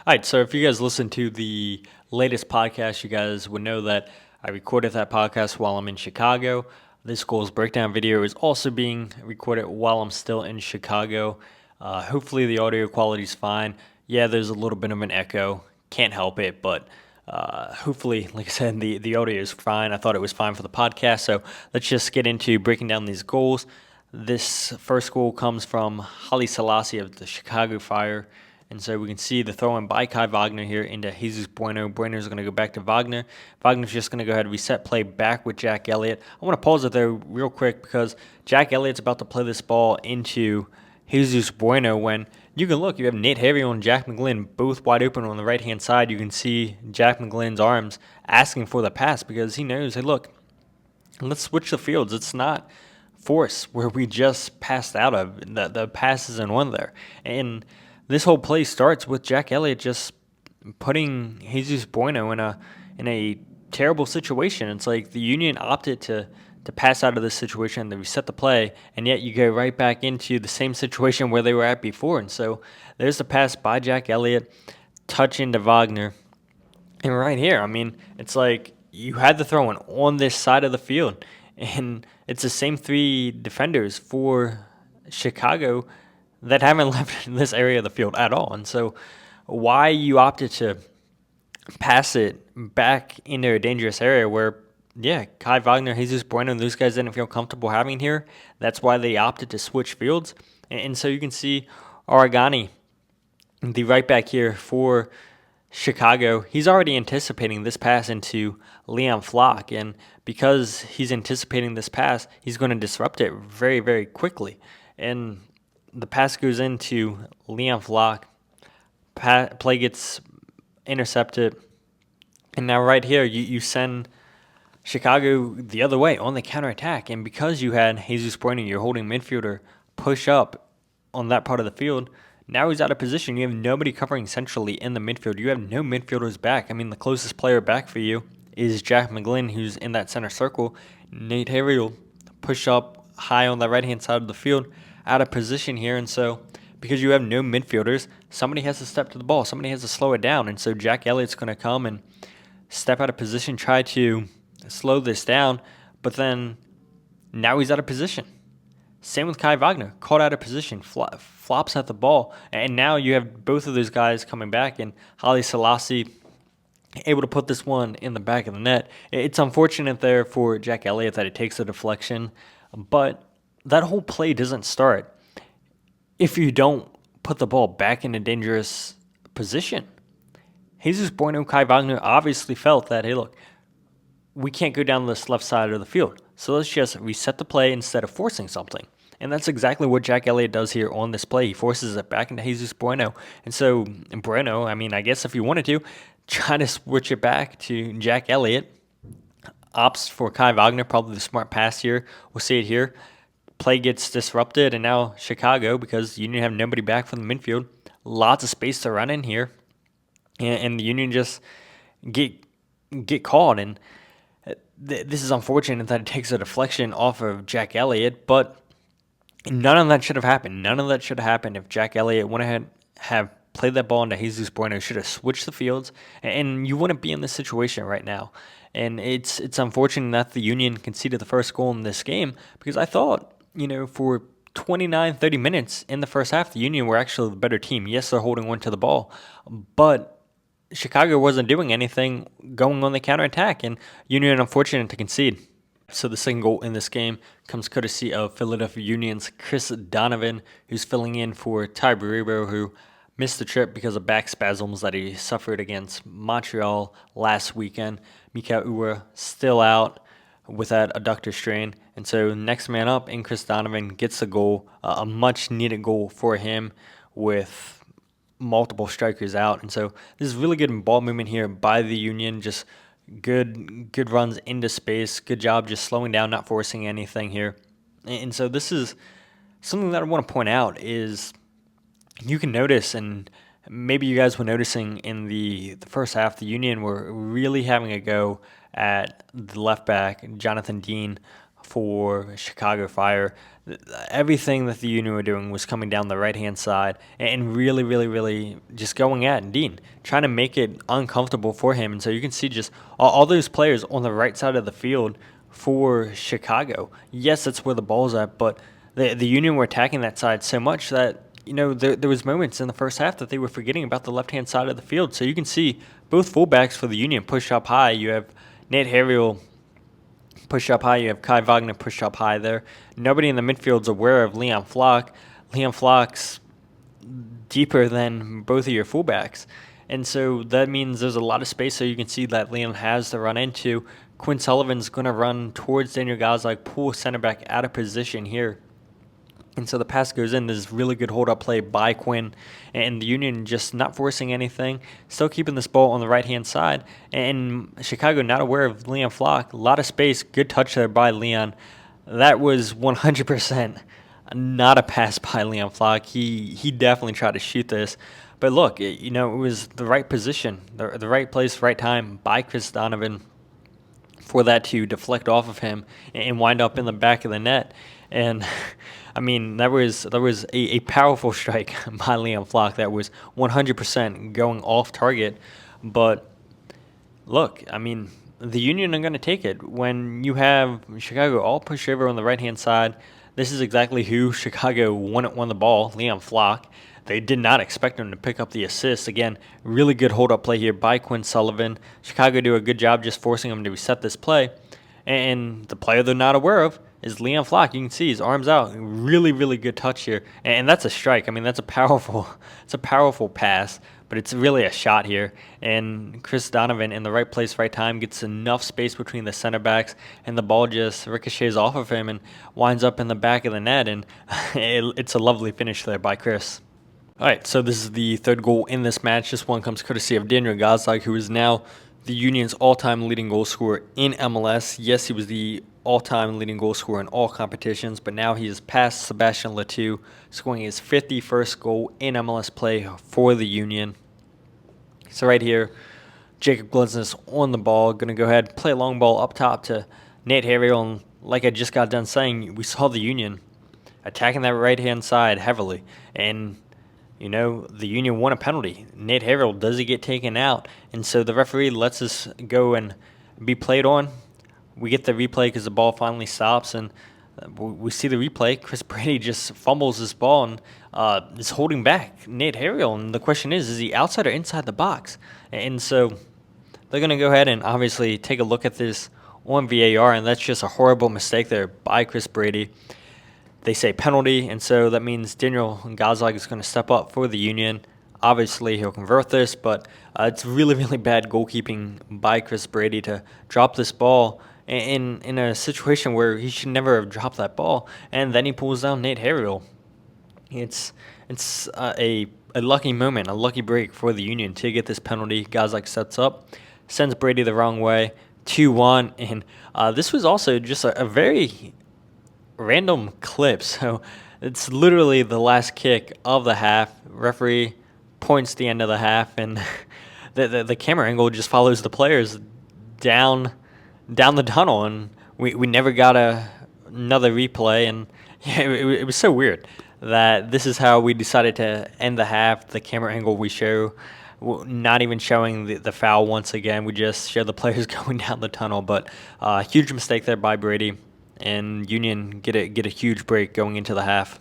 All right, so if you guys listen to the latest podcast, you guys would know that I recorded that podcast while I'm in Chicago. This goals breakdown video is also being recorded while I'm still in Chicago. Hopefully the audio quality is fine. Yeah, there's a little bit of an echo. Can't help it, but hopefully, like I said, the audio is fine. I thought it was fine for the podcast. So let's just get into breaking down these goals. This first goal comes from Haile-Selassie of the Chicago Fire. And so we can see the throw in by Kai Wagner here into Jesus Bueno. Bueno's going to go back to Wagner. Wagner's just going to go ahead and reset play back with Jack Elliott. I want to pause it there real quick because Jack Elliott's about to play this ball into Jesus Bueno when you can look. You have Nate Harriel and Jack McGlynn both wide open on the right-hand side. You can see Jack McGlynn's arms asking for the pass because he knows, hey, look, let's switch the fields. It's not force where we just passed out of. The pass isn't one there. And this whole play starts with Jack Elliott just putting Jesus Bueno in a terrible situation. It's like the Union opted to pass out of this situation, they reset the play, and yet you go right back into the same situation where they were at before. And so there's the pass by Jack Elliott, touch into Wagner. And right here, I mean, it's like you had the throw in on this side of the field, and it's the same three defenders for Chicago that haven't left this area of the field at all. And so why you opted to pass it back into a dangerous area where, yeah, Kai Wagner, Jesus Bueno, those guys didn't feel comfortable having here. That's why they opted to switch fields. And so you can see Aragani, the right back here for Chicago, he's already anticipating this pass into Leon Flach. And because he's anticipating this pass, he's going to disrupt it very, very quickly. And the pass goes into Leon Flach. Play gets intercepted. And now right here, you send Chicago the other way on the counterattack. And because you had Jesus Bueno, your holding midfielder, push up on that part of the field, now he's out of position. You have nobody covering centrally in the midfield. You have no midfielders back. I mean, the closest player back for you is Jack McGlynn, who's in that center circle. Nate Harriel push up high on the right-hand side of the field, out of position here. And so because you have no midfielders, somebody has to step to the ball. Somebody has to slow it down. And so Jack Elliott's going to come and step out of position, try to slow this down. But then now he's out of position. Same with Kai Wagner, caught out of position, flops at the ball. And now you have both of those guys coming back, and Haile-Selassie able to put this one in the back of the net. It's unfortunate there for Jack Elliott that it takes a deflection, but that whole play doesn't start if you don't put the ball back in a dangerous position. Jesus Bueno, Kai Wagner obviously felt that, hey, look, we can't go down this left side of the field, so let's just reset the play instead of forcing something. And that's exactly what Jack Elliott does here on this play. He forces it back into Jesus Bueno. And so Bueno, I mean, I guess if you wanted to, try to switch it back to Jack Elliott. Opts for Kai Wagner, probably the smart pass here. We'll see it here. Play gets disrupted, and now Chicago, because Union have nobody back from the midfield, lots of space to run in here, and the Union just get caught. And this is unfortunate that it takes a deflection off of Jack Elliott, but none of that should have happened. None of that should have happened if Jack Elliott went ahead have played that ball into Jesus Bueno. Should have switched the fields, and you wouldn't be in this situation right now. And it's unfortunate that the Union conceded the first goal in this game, because I thought, for 29, 30 minutes in the first half, the Union were actually the better team. Yes, they're holding on to the ball, but Chicago wasn't doing anything going on the counterattack, and Union unfortunate to concede. So the second goal in this game comes courtesy of Philadelphia Union's Chris Donovan, who's filling in for Ty Barrero, who missed the trip because of back spasms that he suffered against Montreal last weekend. Mika Ura still out with that adductor strain. And so next man up in Chris Donovan gets the goal, a much-needed goal for him with multiple strikers out. And so this is really good ball movement here by the Union, just good runs into space, good job just slowing down, not forcing anything here. And so this is something that I want to point out is you can notice, and maybe you guys were noticing in the first half, the Union were really having a go at the left back, Jonathan Dean, for Chicago Fire. Everything that the Union were doing was coming down the right-hand side and really, really, really just going at Dean, trying to make it uncomfortable for him. And so you can see just all those players on the right side of the field for Chicago. Yes, that's where the ball's at, but the Union were attacking that side so much that, there was moments in the first half that they were forgetting about the left-hand side of the field. So you can see both fullbacks for the Union push up high. You have Nate Harriel push up high. You have Kai Wagner push up high there. Nobody in the midfield's aware of Leon Flach. Leon Flach's deeper than both of your fullbacks. And so that means there's a lot of space, so you can see that Leon has to run into. Quinn Sullivan's going to run towards Daniel Gazdag, pull center back out of position here. And so the pass goes in. There's really good hold-up play by Quinn. And the Union just not forcing anything, still keeping this ball on the right-hand side. And Chicago not aware of Leon Flach. A lot of space. Good touch there by Leon. That was 100% not a pass by Leon Flach. He definitely tried to shoot this. But look, it was the right position, the right place, right time by Chris Donovan for that to deflect off of him and wind up in the back of the net. And I mean, that was a powerful strike by Leon Flach that was 100% going off target. But look, I mean, the Union are going to take it. When you have Chicago all push over on the right-hand side, this is exactly who Chicago won the ball, Leon Flach. They did not expect him to pick up the assist. Again, really good hold-up play here by Quinn Sullivan. Chicago do a good job just forcing him to reset this play. And the player they're not aware of is Leon Flach. You can see his arms out. Really, really good touch here. And that's a strike. I mean, it's a powerful pass, but it's really a shot here. And Chris Donovan in the right place, right time, gets enough space between the center backs, and the ball just ricochets off of him and winds up in the back of the net. And it's a lovely finish there by Chris. All right, so this is the third goal in this match. This one comes courtesy of Daniel Gazdag, who is now the Union's all-time leading goal scorer in MLS. Yes, he was the all-time leading goal scorer in all competitions, but now he has passed Sebastian Letou, scoring his 51st goal in MLS play for the Union. So right here, Jacob Glesnes on the ball, going to go ahead and play a long ball up top to Nate Harriel. And like I just got done saying, we saw the Union attacking that right-hand side heavily. And the Union won a penalty. Nate Harriel, does he get taken out? And so the referee lets us go and be played on. We get the replay because the ball finally stops, and we see the replay. Chris Brady just fumbles this ball and is holding back Nate Harriel. And the question is he outside or inside the box? And so they're going to go ahead and obviously take a look at this on VAR, and that's just a horrible mistake there by Chris Brady. They say penalty, and so that means Daniel Gazdag is going to step up for the Union. Obviously, he'll convert this, but it's really, really bad goalkeeping by Chris Brady to drop this ball in a situation where he should never have dropped that ball, and then he pulls down Nate Harriel. It's a lucky moment, a lucky break for the Union to get this penalty. Gazdag sets up, sends Brady the wrong way, 2-1, and this was also just a very random clip. So it's literally the last kick of the half. Referee points the end of the half, and the camera angle just follows the players down the tunnel, and we never got another replay. And yeah, it was so weird that this is how we decided to end the half. The camera angle we show, not even showing the foul once again. We just show the players going down the tunnel. But huge mistake there by Brady. And Union get a huge break going into the half.